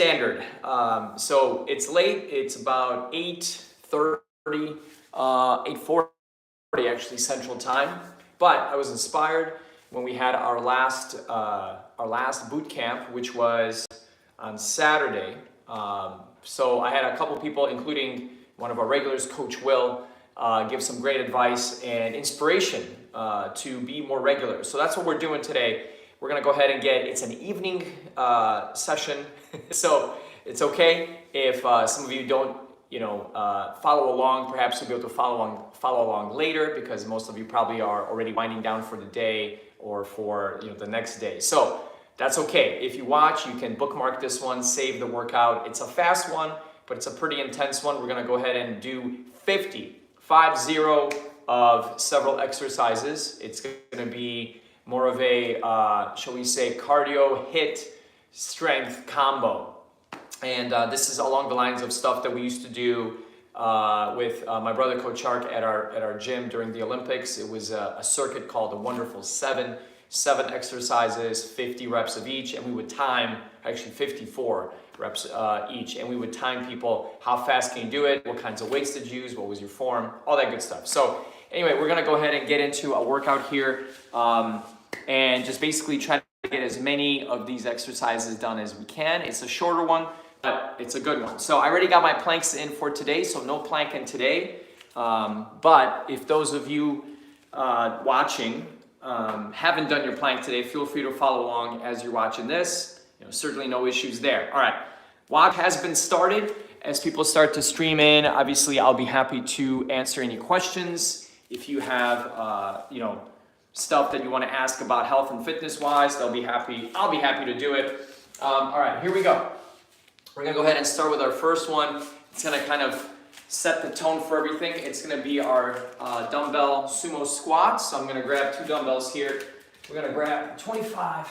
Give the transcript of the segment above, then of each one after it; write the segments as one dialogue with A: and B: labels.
A: standard. So it's late. It's about 8:30, 8:40 actually Central Time. But I was inspired when we had our last boot camp, which was on Saturday. So I had a couple people, including one of our regulars, Coach Will, give some great advice and inspiration to be more regular. So that's what we're doing today. We're gonna go ahead and it's an evening session, so it's okay if some of you don't, follow along. Perhaps you'll be able to follow along later, because most of you probably are already winding down for the day or for the next day. So that's okay. If you watch, you can bookmark this one, save the workout. It's a fast one, but it's a pretty intense one. We're gonna go ahead and do 50 of several exercises. It's gonna be more of a, shall we say, cardio hit strength combo. And this is along the lines of stuff that we used to do with my brother Coach Shark at our gym during the Olympics. It was a circuit called the Wonderful Seven. 7 exercises, 50 reps of each, and we would time, actually 54 reps each, and we would time people, how fast can you do it, what kinds of weights did you use, what was your form, all that good stuff. So anyway, we're gonna go ahead and get into a workout here, and just basically try to get as many of these exercises done as we can. It's a shorter one, but it's a good one. So I already got my planks in for today, so no planking today. But if those of you watching haven't done your plank today, feel free to follow along as you're watching this. Certainly no issues there. All right, WOD has been started. As people start to stream in, obviously I'll be happy to answer any questions. If you have, stuff that you want to ask about health and fitness wise, I'll be happy to do it. All right, here we go. We're gonna go ahead and start with our first one. It's gonna kind of set the tone for everything. It's gonna be our dumbbell sumo squats. So I'm gonna grab 2 dumbbells here. We're gonna grab 25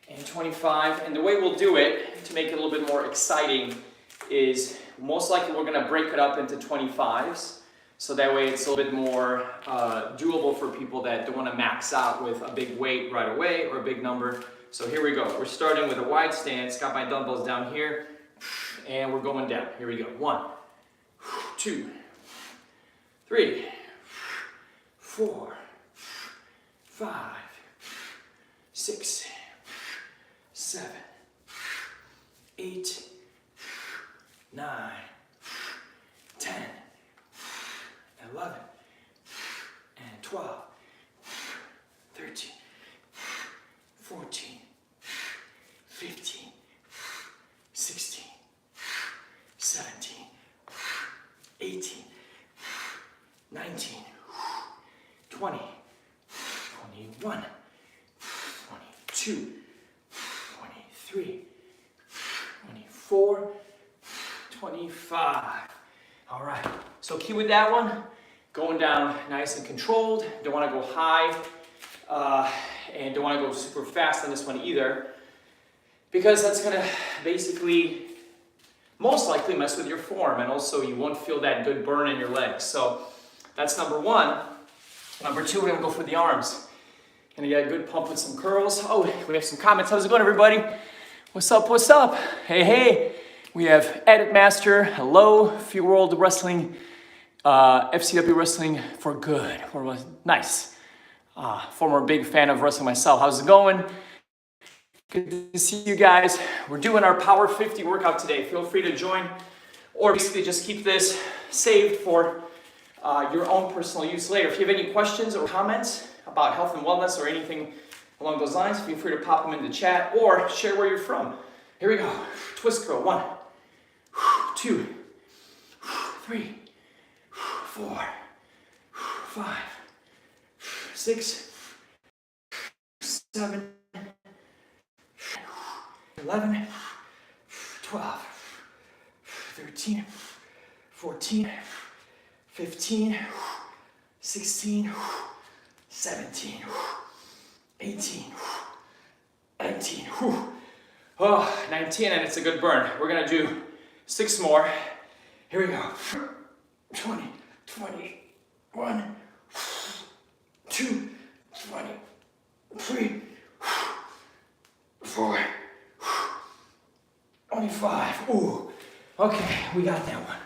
A: and 25. And the way we'll do it, to make it a little bit more exciting, is most likely we're gonna break it up into 25s. So that way it's a little bit more doable for people that don't wanna max out with a big weight right away or a big number. So here we go. We're starting with a wide stance. Got my dumbbells down here. And we're going down. Here we go. 1, 2, 3, 4, 5, 6, 7, 8, 9, 10, 11, and 12, 13, 14, 15, 16, 17, 18, 19, 20, 21, 22, 23, 24, 25. All right, so key with that one, going down nice and controlled. Don't want to go high and don't want to go super fast on this one either, because that's going to basically most likely mess with your form, and also you won't feel that good burn in your legs. So that's number 1. Number 2, we're gonna go for the arms. Gonna get a good pump with some curls. Oh, we have some comments. How's it going, everybody? What's up, what's up? Hey, hey. We have Edit Master, hello, Free World Wrestling, FCW Wrestling for Good. Nice. Former big fan of wrestling myself. How's it going? Good to see you guys. We're doing our Power 50 workout today. Feel free to join, or basically just keep this saved for your own personal use later. If you have any questions or comments about health and wellness or anything along those lines, feel free to pop them in the chat or share where you're from. Here we go. Twist curl. 1, 2, 3, 4, 5, 6, 7, 11, 12, 13, 14, 15, 16, 17, 18, 19, 19, and it's a good burn. We're gonna do 6 more. Here we go. 20, 21, 2, 23, 4, 25. Ooh. Okay, we got that one.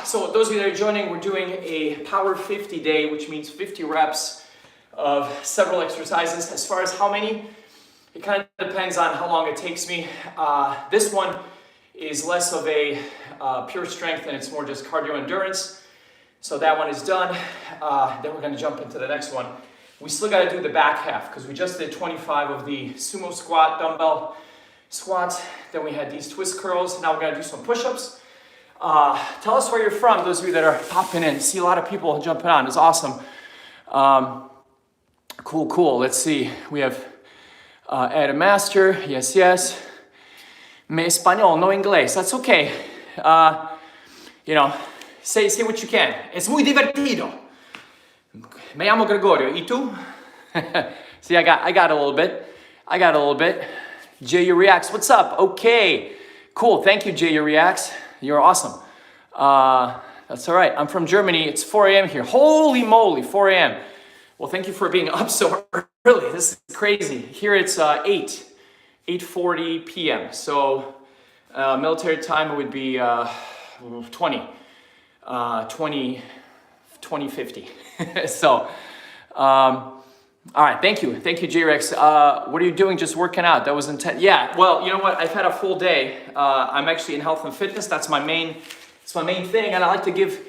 A: So those of you that are joining, we're doing a Power 50 day, which means 50 reps of several exercises. As far as how many, it kind of depends on how long it takes me. This one is less of a pure strength and it's more just cardio endurance. So that one is done. Then we're gonna jump into the next one. We still gotta do the back half because we just did 25 of the sumo squat dumbbell squats. Then we had these twist curls. Now we're gonna do some push-ups. Tell us where you're from, those of you that are popping in. See a lot of people jumping on. It's awesome. Cool. Let's see. We have Adam Master. Yes. Me español, no inglés. That's okay. Say what you can. Es muy divertido. Me llamo Gregorio. ¿Y tú? See, I got a little bit. Jay Reacts, what's up? Okay. Cool. Thank you, Jay Reacts. You're awesome. That's all right. I'm from Germany. It's 4 a.m. here. Holy moly, 4 a.m. Well, thank you for being up so early. This is crazy. Here it's 8:40 p.m. So military time would be 2050. So, all right. Thank you, J-Rex. What are you doing? Just working out? That was intense. Yeah. Well, you know what? I've had a full day. I'm actually in health and fitness. It's my main thing, and I like to give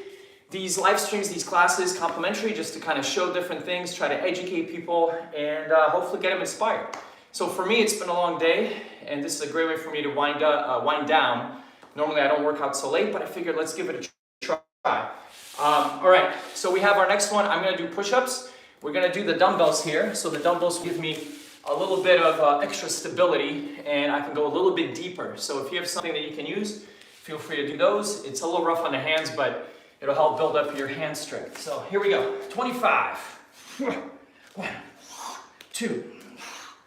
A: these live streams, these classes, complimentary, just to kind of show different things, try to educate people, and hopefully get them inspired. So for me, it's been a long day, and this is a great way for me to wind down. Normally, I don't work out so late, but I figured let's give it a try. All right. So we have our next one. I'm going to do push-ups. We're gonna do the dumbbells here. So the dumbbells give me a little bit of extra stability and I can go a little bit deeper. So if you have something that you can use, feel free to do those. It's a little rough on the hands, but it'll help build up your hand strength. So here we go, 25. 1, 2,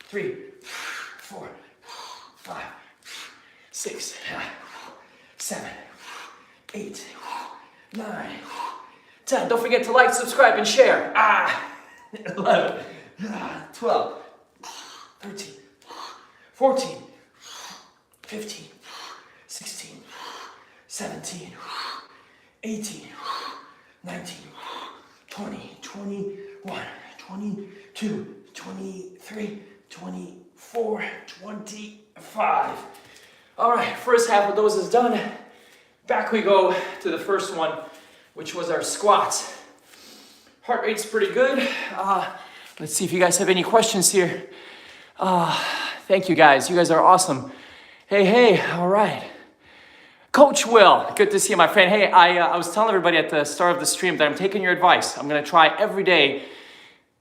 A: 3, 4, 5, 6, 7, 8, 9, 10. Don't forget to like, subscribe, and share. 11, 12, 13, 14, 15, 16, 17, 18, 19, 20, 21, 22, 23, 24, 25. All right, first half of those is done. Back we go to the first one, which was our squats. Heart rate's pretty good. Let's see if you guys have any questions here. Thank you guys. You guys are awesome. Hey, all right. Coach Will, good to see you, my friend. Hey, I was telling everybody at the start of the stream that I'm taking your advice. I'm gonna try every day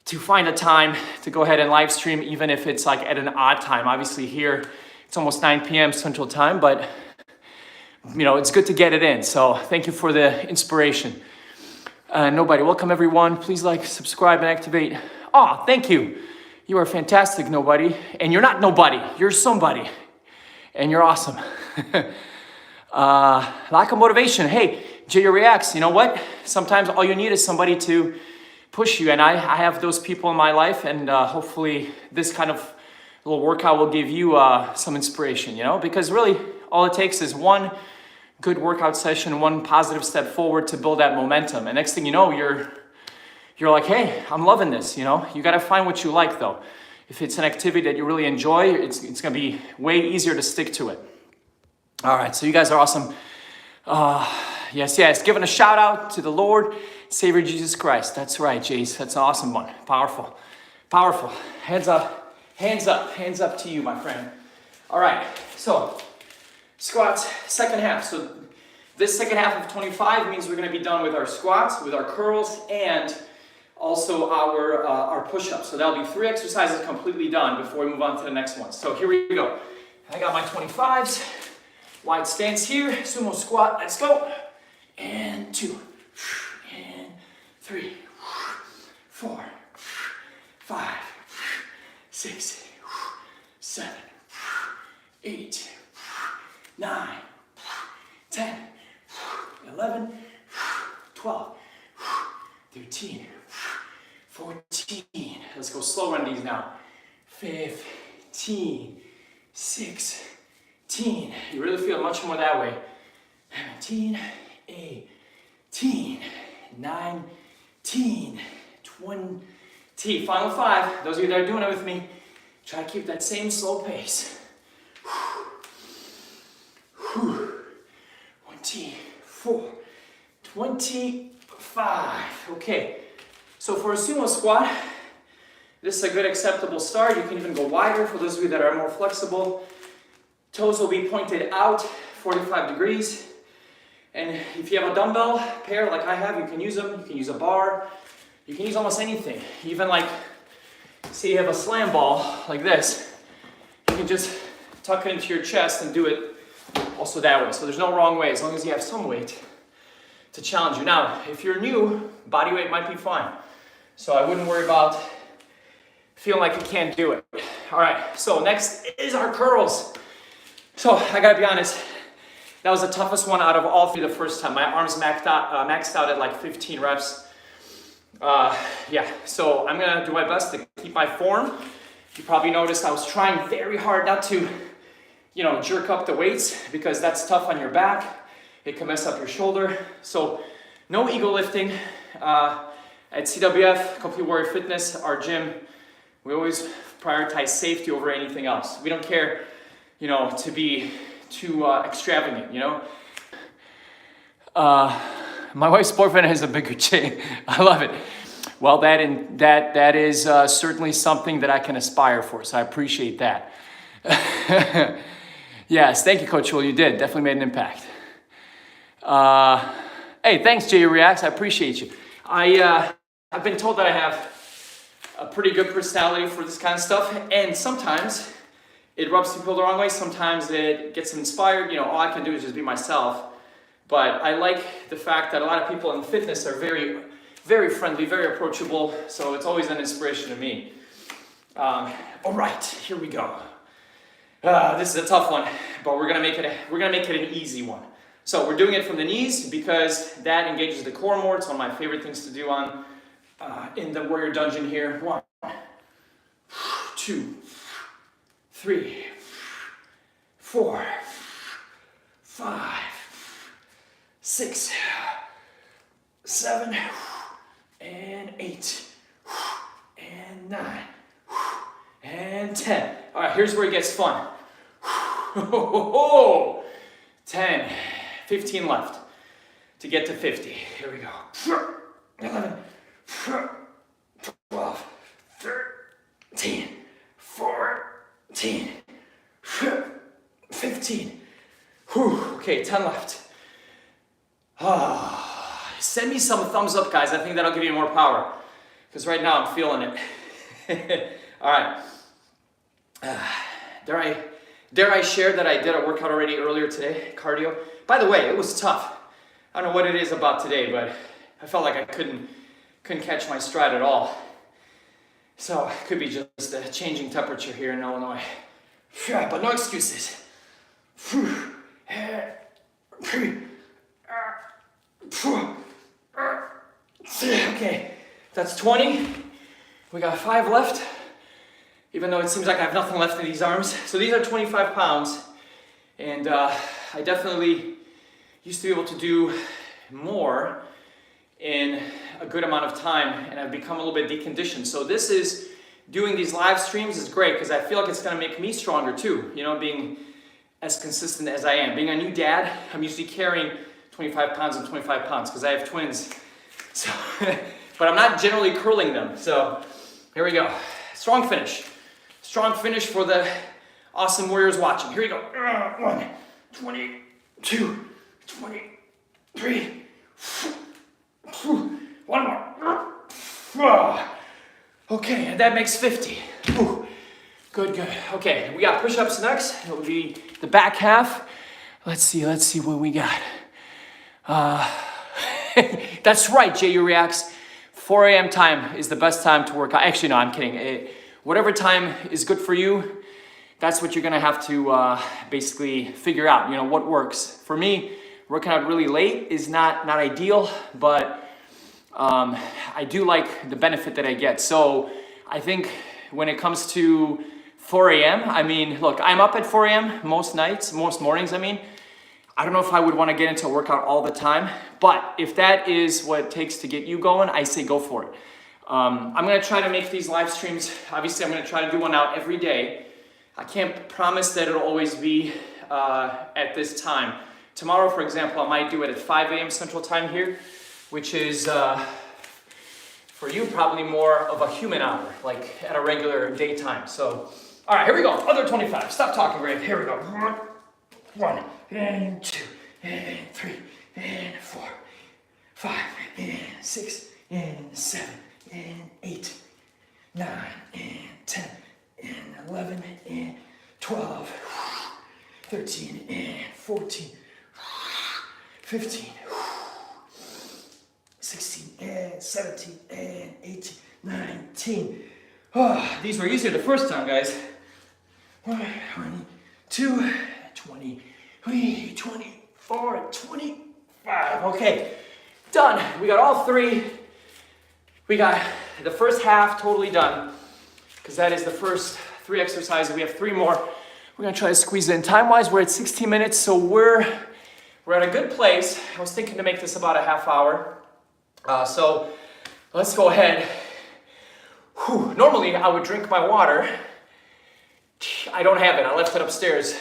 A: to find a time to go ahead and live stream, even if it's like at an odd time. Obviously here, it's almost 9 p.m. Central Time, but it's good to get it in. So thank you for the inspiration. Nobody, welcome everyone. Please like, subscribe, and activate. Thank you. You are fantastic, nobody. And you're not nobody, you're somebody. And you're awesome. Lack of motivation. Hey, Jay Reacts, you know what? Sometimes all you need is somebody to push you. And I have those people in my life, and hopefully this kind of little workout will give you some inspiration, because really all it takes is one good workout session, one positive step forward to build that momentum. And next thing you know, you're like, hey, I'm loving this, You got to find what you like, though. If it's an activity that you really enjoy, it's going to be way easier to stick to it. All right, so you guys are awesome. Yes. Giving a shout out to the Lord, Savior Jesus Christ. That's right, Jace. That's an awesome one. Powerful. Hands up to you, my friend. All right, so squats, second half. So this second half of 25 means we're going to be done with our squats, with our curls, and also our push-ups. So that'll be 3 exercises completely done before we move on to the next one. So here we go. I got my 25s. Wide stance here. Sumo squat. Let's go. And 2. And 3. 4. 5. 6. 7. 8. 9, 10, 11, 12, 13, 14. Let's go slow run these now. 15, 16, 18. You really feel much more that way. 17, 18, 19, 20. Final 5. Those of you that are doing it with me, try to keep that same slow pace. 24, 25. Okay, so for a sumo squat, this is a good acceptable start. You can even go wider for those of you that are more flexible. Toes will be pointed out 45 degrees. And if you have a dumbbell pair like I have, you can use them. You can use a bar. You can use almost anything. Even like, say you have a slam ball like this, you can just tuck it into your chest and do it also that way. So there's no wrong way as long as you have some weight to challenge you. Now, if you're new, body weight might be fine. So I wouldn't worry about feeling like you can't do it. All right, so next is our curls. So I gotta be honest, that was the toughest one out of all 3 the first time. My arms maxed out at like 15 reps. Yeah, so I'm gonna do my best to keep my form. You probably noticed I was trying very hard not to, jerk up the weights because that's tough on your back. It can mess up your shoulder. So no ego lifting. At CWF, Complete Warrior Fitness, our gym, we always prioritize safety over anything else. We don't care, to be too extravagant, My wife's boyfriend has a bigger J. I love it. Well, that is certainly something that I can aspire for, so I appreciate that. Yes, thank you, Coach Will. You did. Definitely made an impact. Hey, thanks, Jay Reacts. I appreciate you. I've been told that I have a pretty good personality for this kind of stuff, and sometimes it rubs people the wrong way. Sometimes it gets inspired. All I can do is just be myself. But I like the fact that a lot of people in fitness are very, very friendly, very approachable. So it's always an inspiration to me. All right, here we go. This is a tough one, but we're gonna make it an easy one. So we're doing it from the knees because that engages the core more. It's one of my favorite things to do in the Warrior Dungeon here. 1, 2, 3, 4, 5, 6, 7, and 8, and 9, and 10. All right, here's where it gets fun. 10, 15 left to get to 50. Here we go. 11, 12, 13, 14, 15. Okay, 10 left. Send me some thumbs up, guys. I think that'll give you more power. Because right now I'm feeling it. All right. Dare I share that I did a workout already earlier today, cardio? By the way, it was tough. I don't know what it is about today, but I felt like I couldn't catch my stride at all. So it could be just a changing temperature here in Illinois. But no excuses. Okay, that's 20. We got 5 left, even though it seems like I have nothing left in these arms. So these are 25 pounds, and I definitely used to be able to do more in a good amount of time, and I've become a little bit deconditioned. So doing these live streams is great because I feel like it's gonna make me stronger too, being as consistent as I am. Being a new dad, I'm usually carrying 25 pounds and 25 pounds because I have twins. So, but I'm not generally curling them. So here we go. Strong finish. Strong finish for the awesome warriors watching. Here we go. 1, 22, 23. One more. Okay, and that makes 50. Good. Okay, we got push-ups next. It will be the back half. Let's see what we got. That's right, JU Reacts. 4 a.m. time is the best time to work out. Actually, no, I'm kidding. Whatever time is good for you, that's what you're gonna have to basically figure out, what works. For me, working out really late is not ideal, but I do like the benefit that I get. So I think when it comes to 4 a.m. I mean, look, I'm up at 4 a.m. most nights, most mornings, I mean. I don't know if I would want to get into a workout all the time, but if that is what it takes to get you going, I say go for it. I'm going to try to make these live streams. Obviously, I'm going to try to do one out every day. I can't promise that it'll always be at this time. Tomorrow, for example, I might do it at 5 a.m. Central Time here, which is, for you, probably more of a human hour, like at a regular daytime. So, all right, here we go. Other 25. Stop talking, Greg. Here we go. 1, and 2, and 3, and 4, 5, and 6, and 7, and 8, 9, and 10, and 11, and 12, 13, and 14, 15, 16, and 17, and 18, 19. Oh, these were easier the first time, guys. 22, 23, 24, 25. Okay, done. We got all 3. We got the first half totally done, because that is the first 3 exercises. We have 3 more. We're gonna try to squeeze it in. Time-wise, we're at 16 minutes, so we're at a good place. I was thinking to make this about a half hour. So let's go ahead. Whew. Normally, I would drink my water. I don't have it. I left it upstairs.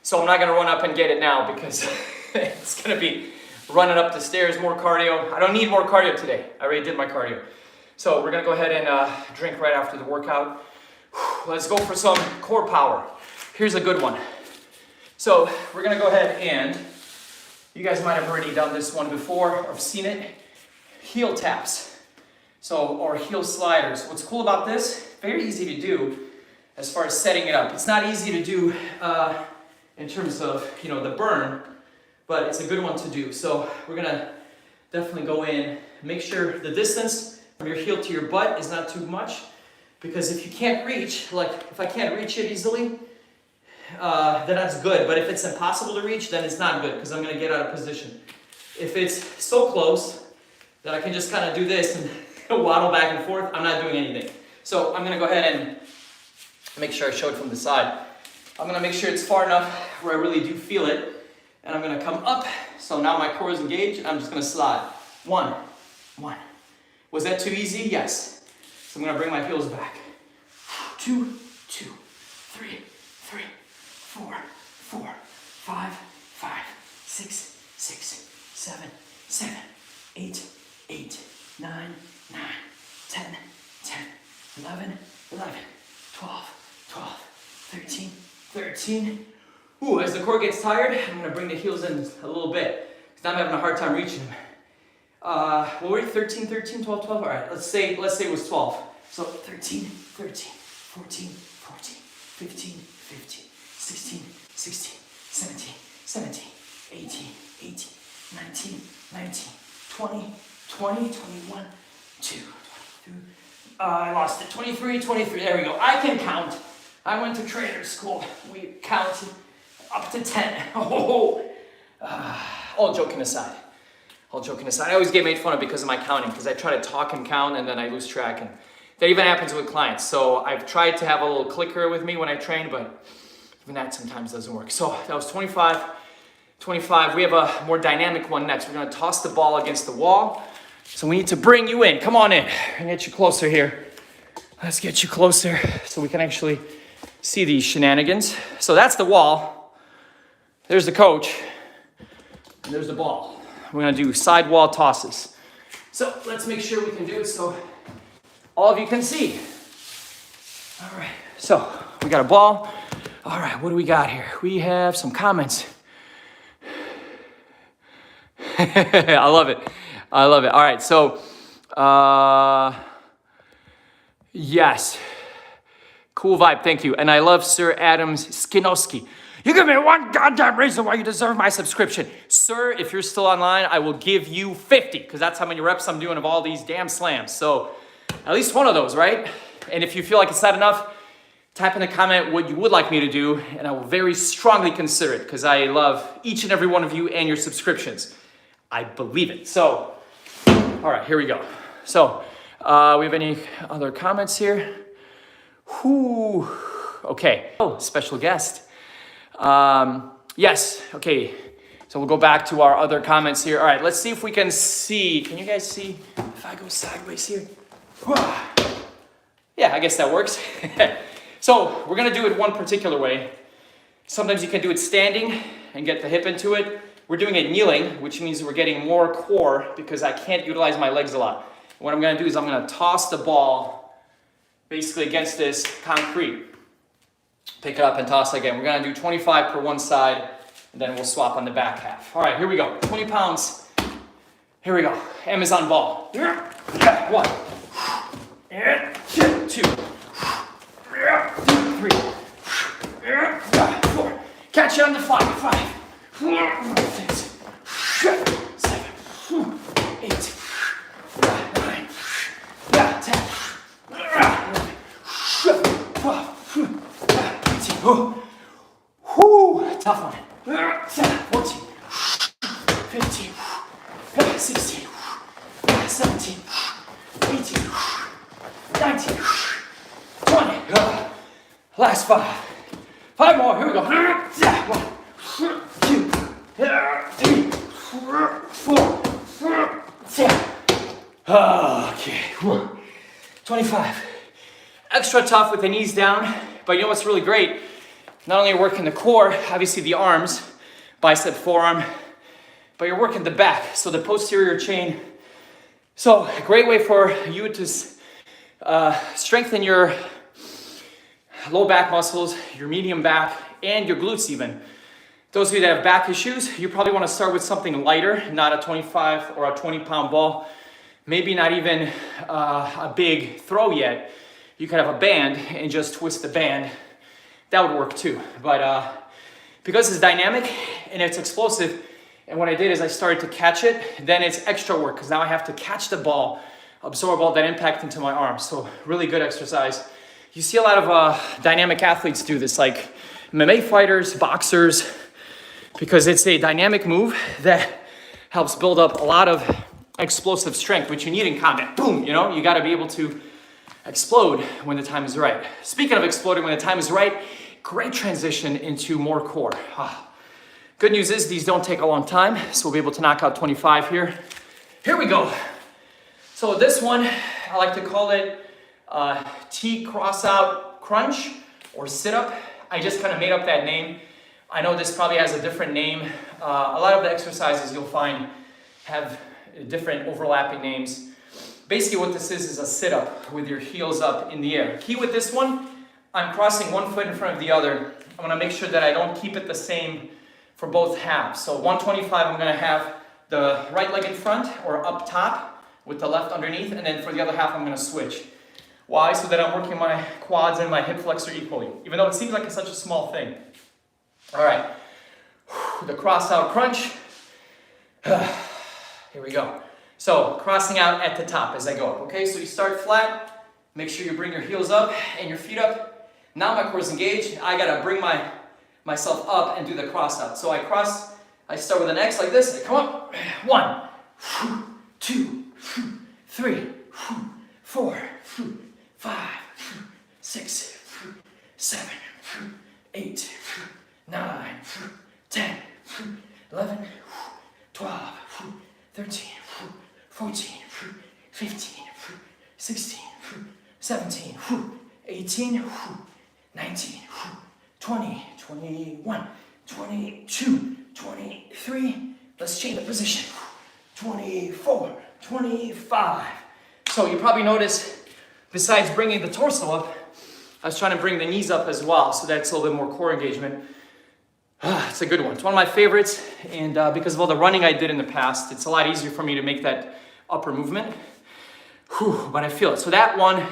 A: So I'm not gonna run up and get it now because it's gonna be running up the stairs, more cardio. I don't need more cardio today. I already did my cardio. So we're gonna go ahead and drink right after the workout. Let's go for some core power. Here's a good one. So we're gonna go ahead and, you guys might have already done this one before or seen it, heel taps. So, or heel sliders. What's cool about this, very easy to do as far as setting it up. It's not easy to do in terms of, the burn, but it's a good one to do. So we're gonna definitely go in, make sure the distance from your heel to your butt is not too much, because if you can't reach, like if I can't reach it easily, then that's good. But if it's impossible to reach, then it's not good, because I'm gonna get out of position. If it's so close that I can just kind of do this and waddle back and forth, I'm not doing anything. So I'm gonna go ahead and make sure I show it from the side. I'm gonna make sure it's far enough where I really do feel it. And I'm gonna come up. So now my core is engaged and I'm just gonna slide. 1. Was that too easy? Yes. So I'm gonna bring my heels back. 2, 3, 4, 5, 6, 7, 8, 9, 10, 11, 12, 13. Ooh, as the core gets tired, I'm gonna bring the heels in a little bit, because I'm having a hard time reaching them. What were you, 13, 12? All right, let's say it was 12. So 13, 14, 15, 16, 17, 18, 19, 20, 21, 2, 22. I lost it. 23. There we go. I can count. I went to trainer school. We counted up to 10. All joking aside. I always get made fun of because of my counting, because I try to talk and count and then I lose track, and that even happens with clients. So I've tried to have a little clicker with me when I train, but even that sometimes doesn't work. So that was 25. We have a more dynamic one next. We're gonna toss the ball against the wall. So we need to bring you in. Come on in. And get you closer here. Let's get you closer so we can actually see these shenanigans. So that's the wall. There's the coach. And there's the ball. We're gonna do side wall tosses. So let's make sure we can do it so all of you can see. All right, so we got a ball. All right, what do we got here? We have some comments. I love it. All right, so, yes. Cool vibe, thank you. And I love Sir Adams Skinowski. You give me one goddamn reason why you deserve my subscription. Sir, if you're still online, I will give you 50, because that's how many reps I'm doing of all these damn slams. So at least one of those, right? And if you feel like it's not enough, type in a comment what you would like me to do, and I will very strongly consider it, because I love each and every one of you and your subscriptions. I believe it. So, all right, here we go. So, we have any other comments here? Whoo. Okay. Oh, special guest. Yes. Okay. So we'll go back to our other comments here. All right. Let's see if we can see. Can you guys see if I go sideways here? Yeah, I guess that works. So we're going to do it one particular way. Sometimes you can do it standing and get the hip into it. We're doing it kneeling, which means we're getting more core because I can't utilize my legs a lot. What I'm going to do is I'm going to toss the ball basically against this concrete. Pick it up and toss again. We're going to do 25 per one side, and then we'll swap on the back half. All right, here we go. 20 pounds. Here we go. Amazon ball. 1, 2, 3, 4. Catch it on the 5. 6, 7, 8, 9, 10, 11, 12, 18. Tough one. 14, 15, 16, 17, 18, 19, 20. Last 5. 5 more. Here we go. 1, 2, 3, 4, 10. Okay. 25. Extra tough with the knees down, but you know what's really great? Not only are you working the core, obviously the arms, bicep, forearm, but you're working the back, so the posterior chain. So a great way for you to strengthen your low back muscles, your medium back, and your glutes even. Those of you that have back issues, you probably want to start with something lighter, not a 25 or a 20-pound ball. Maybe not even a big throw yet. You could have a band and just twist the band. That would work too. But because it's dynamic and it's explosive, and what I did is I started to catch it, then it's extra work because now I have to catch the ball, absorb all that impact into my arms. So really good exercise. You see a lot of dynamic athletes do this, like MMA fighters, boxers, because it's a dynamic move that helps build up a lot of explosive strength, which you need in combat. Boom, you know, you got to be able to explode when the time is right. Speaking of exploding when the time is right, great transition into more core. Good news is these don't take a long time, so we'll be able to knock out 25 here. Here we go. So this one, I like to call it T cross out crunch or sit up. I just kind of made up that name. I know this probably has a different name. A lot of the exercises you'll find have different overlapping names. Basically what this is a sit-up with your heels up in the air. Key with this one, I'm crossing one foot in front of the other. I want to make sure that I don't keep it the same for both halves. So 125, I'm going to have the right leg in front or up top with the left underneath, and then for the other half I'm going to switch. Why? So that I'm working my quads and my hip flexor equally, even though it seems like it's such a small thing. All right, the cross out crunch. Here we go. So crossing out at the top as I go up, okay? So you start flat, make sure you bring your heels up and your feet up. Now my core is engaged. I gotta bring myself up and do the cross out. So I start with an X like this, I come up. 1, 2, 3, 4, 5, 6, 7, 8, 9, 10, 11, 12, 13, 14, 15, 16, 17, 18, 19, 20, 21, 22, 23. Let's change the position. 24, 25. So you probably notice, besides bringing the torso up, I was trying to bring the knees up as well, so that's a little bit more core engagement. It's a good one. It's one of my favorites, and because of all the running I did in the past, it's a lot easier for me to make that upper movement. But I feel it. So that one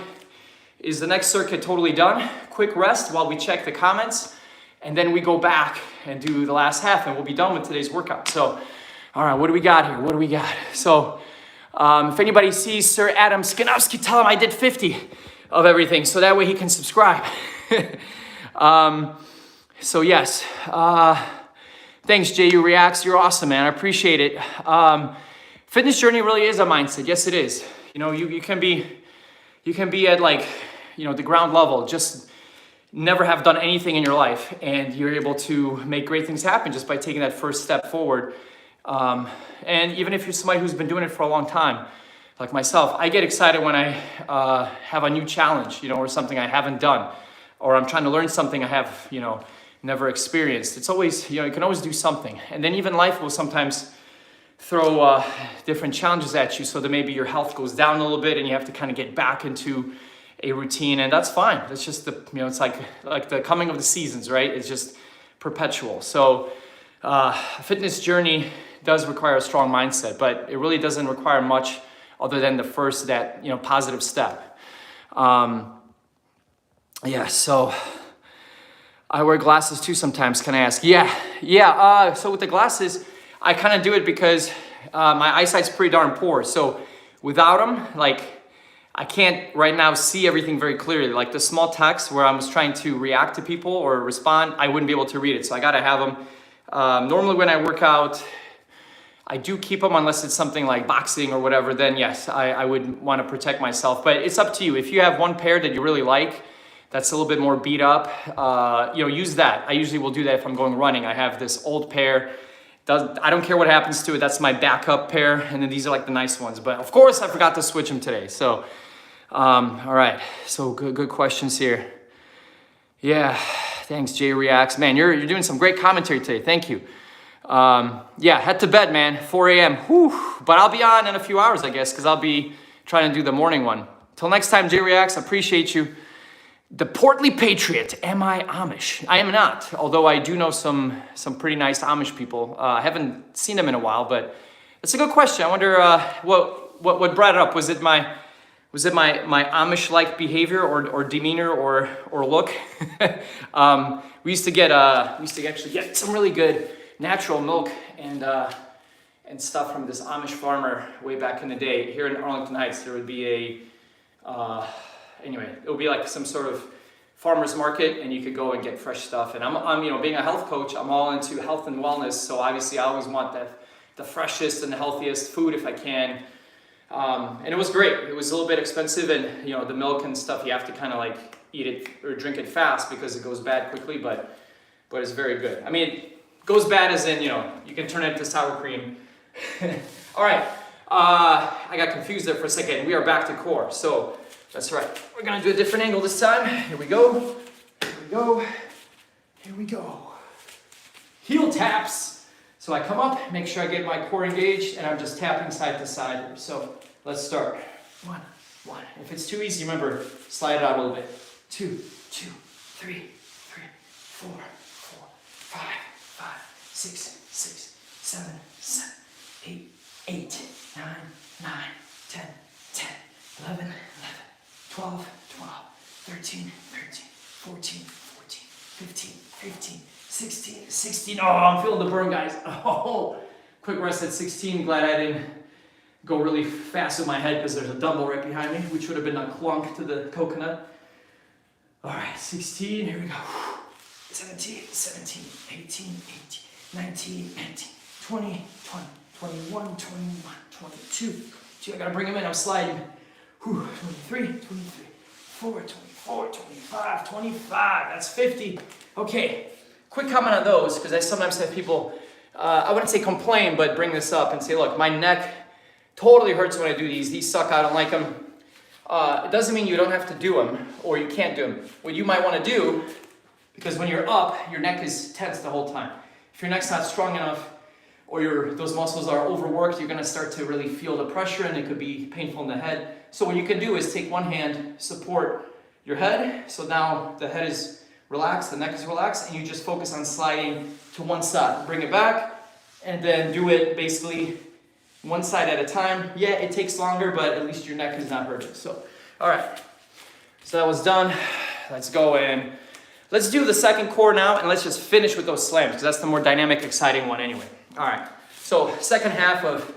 A: is the next circuit totally done. Quick rest while we check the comments, and then we go back and do the last half, and we'll be done with today's workout. So, all right, what do we got here? What do we got? So, if anybody sees Sir Adam Skanowski, tell him I did 50 of everything, so that way he can subscribe. So yes, thanks JU Reacts, you're awesome, man, I appreciate it. Fitness journey really is a mindset, yes it is. You know, you can be at like, you know, the ground level, just,
B: never have done anything in your life, and you're able to make great things happen just by taking that first step forward. And even if you're somebody who's been doing it for a long time, like myself, I get excited when I have a new challenge, or something I haven't done, or I'm trying to learn something I have, never experienced. It's always, you can always do something. And then even life will sometimes throw different challenges at you, so that maybe your health goes down a little bit and you have to kind of get back into a routine, and that's fine. That's just it's like the coming of the seasons, right? It's just perpetual. So a fitness journey does require a strong mindset, but it really doesn't require much other than the first, that positive step. So I wear glasses too sometimes. Can I ask? Yeah. So with the glasses, I kind of do it because my eyesight's pretty darn poor. So without them, I can't right now see everything very clearly. Like the small text where I was trying to react to people or respond, I wouldn't be able to read it. So I gotta have them. Normally when I work out, I do keep them unless it's something like boxing or whatever, then yes, I would want to protect myself. But it's up to you. If you have one pair that you really like, that's a little bit more beat up, use that. I usually will do that if I'm going running. I have this old pair. I don't care what happens to it. That's my backup pair. And then these are like the nice ones. But of course, I forgot to switch them today. So, all right. So good questions here. Yeah. Thanks, Jay Reacts. Man, you're doing some great commentary today. Thank you. Head to bed, man. 4 a.m. Whew. But I'll be on in a few hours, I guess, because I'll be trying to do the morning one. Till next time, Jay Reacts. Appreciate you. The Portly Patriot. Am I Amish? I am not, although I do know some pretty nice Amish people. I haven't seen them in a while, but it's a good question. I wonder what brought it up. Was it my Amish-like behavior or demeanor or look? We used to actually get some really good natural milk and stuff from this Amish farmer way back in the day. Here in Arlington Heights, there would be it would be like some sort of farmer's market, and you could go and get fresh stuff. And I'm being a health coach, I'm all into health and wellness. So obviously I always want the freshest and the healthiest food if I can. And it was great. It was a little bit expensive, and the milk and stuff, you have to kind of like eat it or drink it fast because it goes bad quickly, but it's very good. I mean, it goes bad as in, you can turn it into sour cream. All right. I got confused there for a second. We are back to core. So that's right. We're going to do a different angle this time. Here we go. Here we go. Heel taps. So I come up, make sure I get my core engaged, and I'm just tapping side to side here. So let's start. One. If it's too easy, remember, slide it out a little bit. 2, 3, 4, 5, 6, 7, 8, 9, 10, 11, 12, 13, 14, 15, 16. Oh, I'm feeling the burn, guys. Oh, quick rest at 16. Glad I didn't go really fast with my head because there's a dumbbell right behind me, which would have been a clunk to the coconut. All right, 16. Here we go. 17, 18, 19, 20, 21, 22. I gotta bring them in. I'm sliding. 23, 24, 25, 25. That's 50. Okay. Quick comment on those, because I sometimes have people, I wouldn't say complain, but bring this up and say, look, my neck totally hurts when I do these. These suck. I don't like them. It doesn't mean you don't have to do them or you can't do them. What you might want to do, because when you're up, your neck is tense the whole time. If your neck's not strong enough or those muscles are overworked, you're going to start to really feel the pressure, and it could be painful in the head. So what you can do is take one hand, support your head. So now the head is relaxed, the neck is relaxed, and you just focus on sliding to one side. Bring it back, and then do it basically one side at a time. Yeah, it takes longer, but at least your neck is not hurting. So, all right. So that was done. Let's go in. Let's do the second core now, and let's just finish with those slams, because that's the more dynamic, exciting one anyway. All right. So second half of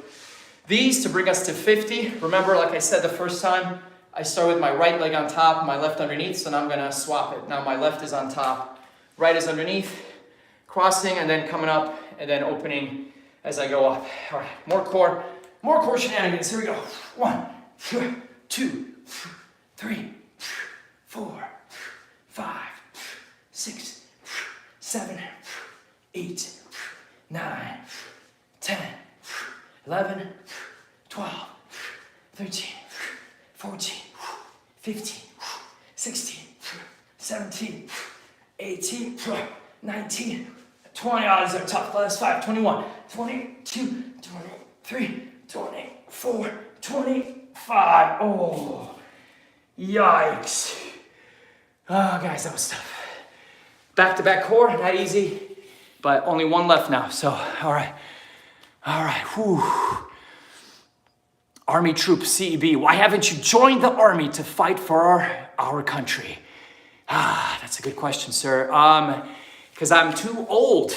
B: these to bring us to 50. Remember, like I said the first time, I start with my right leg on top, my left underneath, so now I'm going to swap it. Now my left is on top, right is underneath, crossing, and then coming up, and then opening as I go up. All right, more core shenanigans. Here we go. 1, 2, 3, 4, 5, 6, 7, 8, 9, 10, 11, 12, 13, 14, 15, 16, 17, 18, 19, 20. Oh, these are tough. Last 5, 21, 22, 23, 24, 25. Oh, yikes. Oh, guys, that was tough. Back-to-back core, not easy, but only one left now. So, all right. Whew. Army Troop CEB, why haven't you joined the Army to fight for our country? That's a good question, sir. Because I'm too old.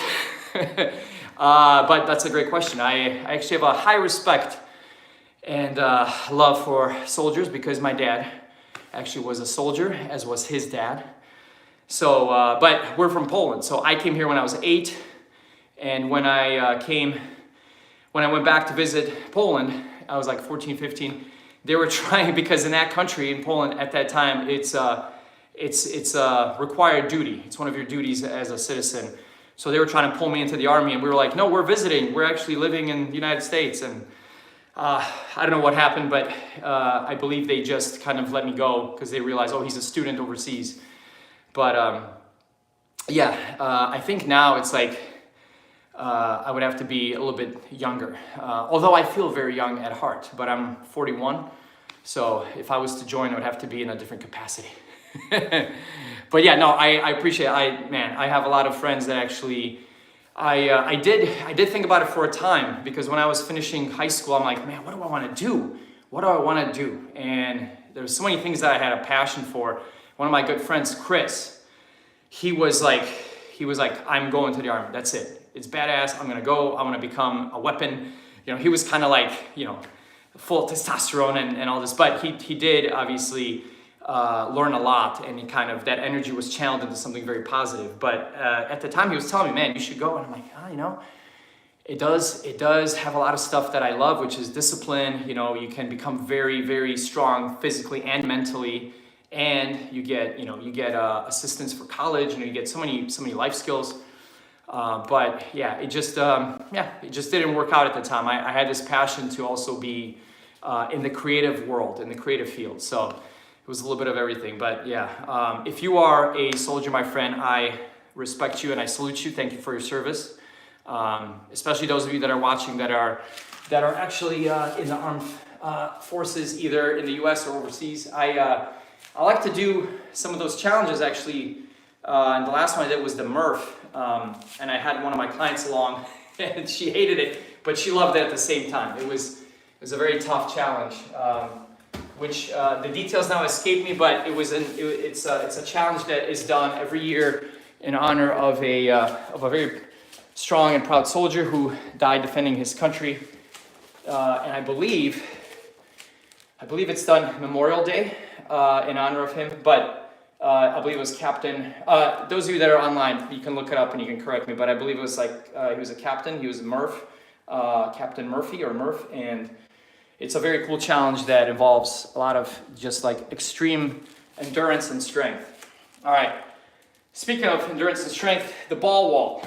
B: But that's a great question. I actually have a high respect and love for soldiers because my dad actually was a soldier, as was his dad. So, but we're from Poland. So I came here when I was 8. And when I went back to visit Poland, I was like 14, 15. They were trying, because in that country, in Poland at that time, it's required duty. It's one of your duties as a citizen. So they were trying to pull me into the Army, and we were like, no, we're visiting. We're actually living in the United States. And I don't know what happened, but I believe they just kind of let me go because they realized, oh, he's a student overseas. But I think now it's like, I would have to be a little bit younger. Although I feel very young at heart, but I'm 41. So if I was to join, it would have to be in a different capacity. But yeah, no, I appreciate it. I have a lot of friends that actually, I did think about it for a time, because when I was finishing high school, I'm like, man, what do I want to do? What do I want to do? And there's so many things that I had a passion for. One of my good friends, Chris, he was like, I'm going to the Army. That's it. It's badass. I'm going to go. I'm going to become a weapon. You know, he was kind of like, full testosterone and all this, but he did obviously learn a lot, and he kind of, that energy was channeled into something very positive. But at the time he was telling me, man, you should go. And I'm like, it does have a lot of stuff that I love, which is discipline. You can become very, very strong physically and mentally, and you get assistance for college, you get so many life skills. But yeah, it just didn't work out at the time. I had this passion to also be in the creative world, in the creative field. So it was a little bit of everything. But yeah, if you are a soldier, my friend, I respect you and I salute you. Thank you for your service. Especially those of you that are watching that are actually in the armed forces, either in the U.S. or overseas. I like to do some of those challenges actually. And the last one I did was the Murph. And I had one of my clients along, and she hated it, but she loved it at the same time. It was a very tough challenge, which the details now escape me, but it's a challenge that is done every year in honor of a very strong and proud soldier who died defending his country. And I believe it's done Memorial Day in honor of him, but I believe it was Captain. Those of you that are online, you can look it up and you can correct me, but I believe it was like he was a captain. He was Murph, Captain Murphy or Murph, and it's a very cool challenge that involves a lot of just like extreme endurance and strength. All right. Speaking of endurance and strength, the ball wall.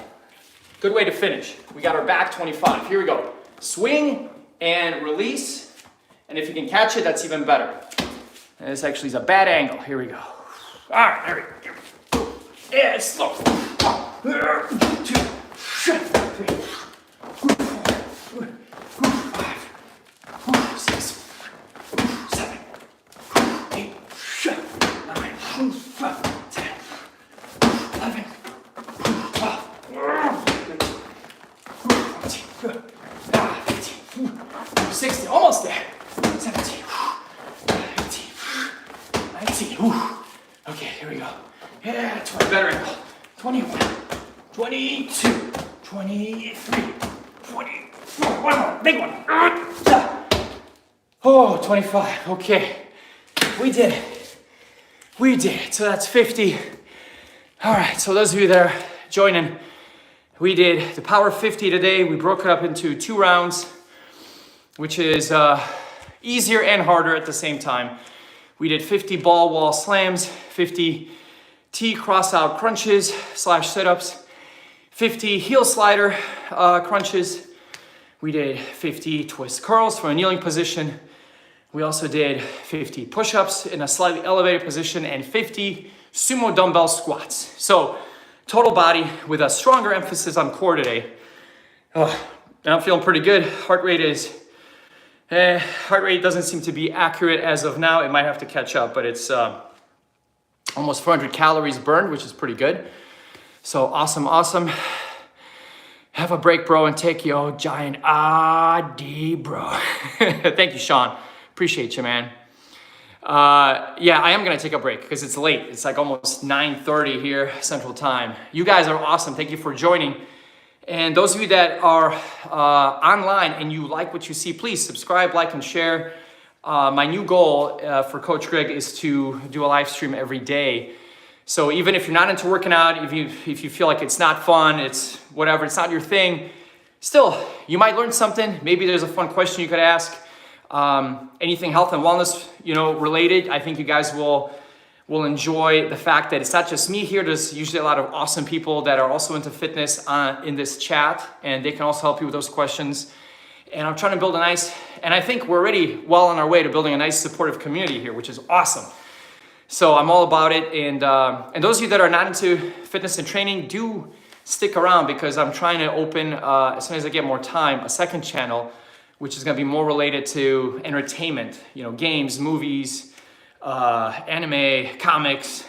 B: Good way to finish. We got our back 25. Here we go. Swing and release, and if you can catch it, that's even better. And this actually is a bad angle. Here we go. All right, there we go. Yeah, it's slow. 2, 3, 4, 5, 6, 7, 8, 9, 10, 11, 12, 14, 15, 16, almost there. 17, 18, 19. Okay, here we go. Yeah, 20, better angle. 21, 22, 23, 24. One more, big one. Oh, 25. Okay, we did it. So that's 50. All right, so those of you that are joining, we did the Power 50 today. We broke it up into 2 rounds, which is easier and harder at the same time. We did 50 ball wall slams, 50 T cross out crunches / sit-ups, 50 heel slider crunches. We did 50 twist curls for a kneeling position. We also did 50 push-ups in a slightly elevated position and 50 sumo dumbbell squats. So total body with a stronger emphasis on core today. And I'm feeling pretty good. Heart rate doesn't seem to be accurate as of now. It might have to catch up, but it's almost 400 calories burned, which is pretty good. So awesome. Have a break, bro, and take your giant deep, bro. Thank you, Sean. Appreciate you, man. Yeah, I am gonna take a break because it's late. It's like almost 9:30 here Central Time. You guys are awesome. Thank you for joining. And those of you that are online and you like what you see, please subscribe, like, and share. My new goal for Coach Greg is to do a live stream every day. So even if you're not into working out, if you feel like it's not fun, it's whatever, it's not your thing, still, you might learn something. Maybe there's a fun question you could ask. Anything health and wellness, related, I think you guys will enjoy the fact that it's not just me here. There's usually a lot of awesome people that are also into fitness in this chat, and they can also help you with those questions. And I'm trying to build and I think we're already well on our way to building a nice supportive community here, which is awesome. So I'm all about it. And those of you that are not into fitness and training, do stick around because I'm trying to open, as soon as I get more time, a second channel, which is going to be more related to entertainment, games, movies, anime, comics,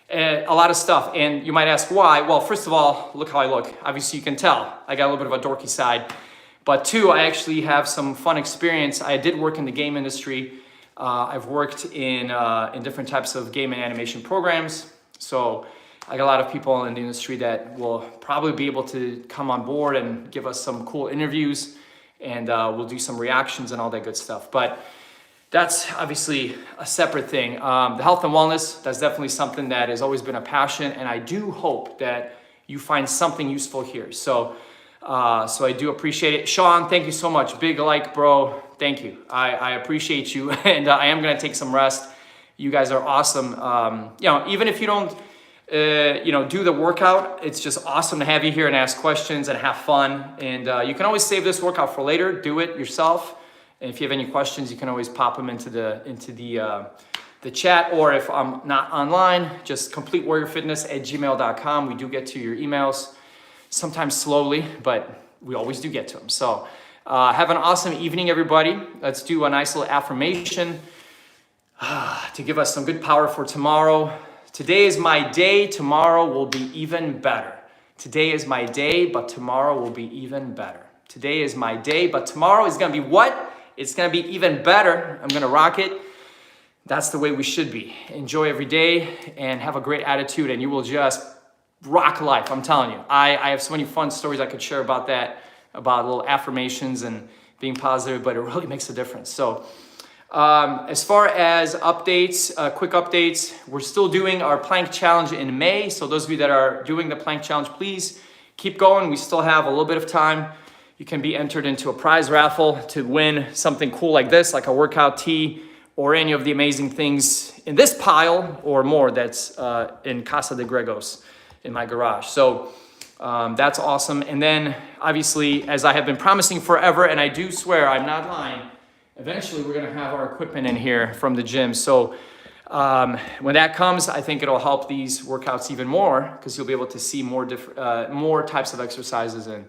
B: a lot of stuff. And you might ask why. Well, first of all, look how I look. Obviously, you can tell I got a little bit of a dorky side. But two, I actually have some fun experience. I did work in the game industry. I've worked in different types of game and animation programs. So I got a lot of people in the industry that will probably be able to come on board and give us some cool interviews. And we'll do some reactions and all that good stuff. But that's obviously a separate thing. The health and wellness, that's definitely something that has always been a passion. And I do hope that you find something useful here. So I do appreciate it. Sean, thank you so much. Big like, bro. Thank you. I appreciate you. And I am going to take some rest. You guys are awesome. Even if you don't, do the workout, it's just awesome to have you here and ask questions and have fun. And you can always save this workout for later. Do it yourself. And if you have any questions, you can always pop them into the chat. Or if I'm not online, just completewarriorfitness@gmail.com. We do get to your emails. Sometimes slowly, but we always do get to them. So have an awesome evening, everybody. Let's do a nice little affirmation to give us some good power for tomorrow. Today is my day. Tomorrow will be even better. Today is my day, but tomorrow will be even better. Today is my day, but tomorrow is going to be what? It's going to be even better. I'm going to rock it. That's the way we should be. Enjoy every day and have a great attitude, and you will just rock life. I'm telling you. I have so many fun stories I could share about that, about little affirmations and being positive, but it really makes a difference. So as far as updates, quick updates, we're still doing our plank challenge in May. So those of you that are doing the plank challenge, please keep going. We still have a little bit of time. You can be entered into a prize raffle to win something cool like this, like a workout tee or any of the amazing things in this pile or more that's in Casa de Gregos in my garage. So that's awesome. And then obviously, as I have been promising forever, and I do swear I'm not lying, eventually we're gonna have our equipment in here from the gym. So when that comes, I think it'll help these workouts even more because you'll be able to see more types of exercises and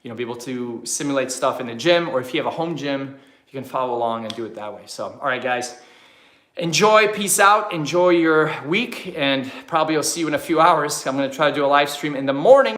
B: be able to simulate stuff in the gym, or if you have a home gym, you can follow along and do it that way. So, all right, guys, enjoy, peace out, enjoy your week, and probably I'll see you in a few hours. I'm gonna try to do a live stream in the morning.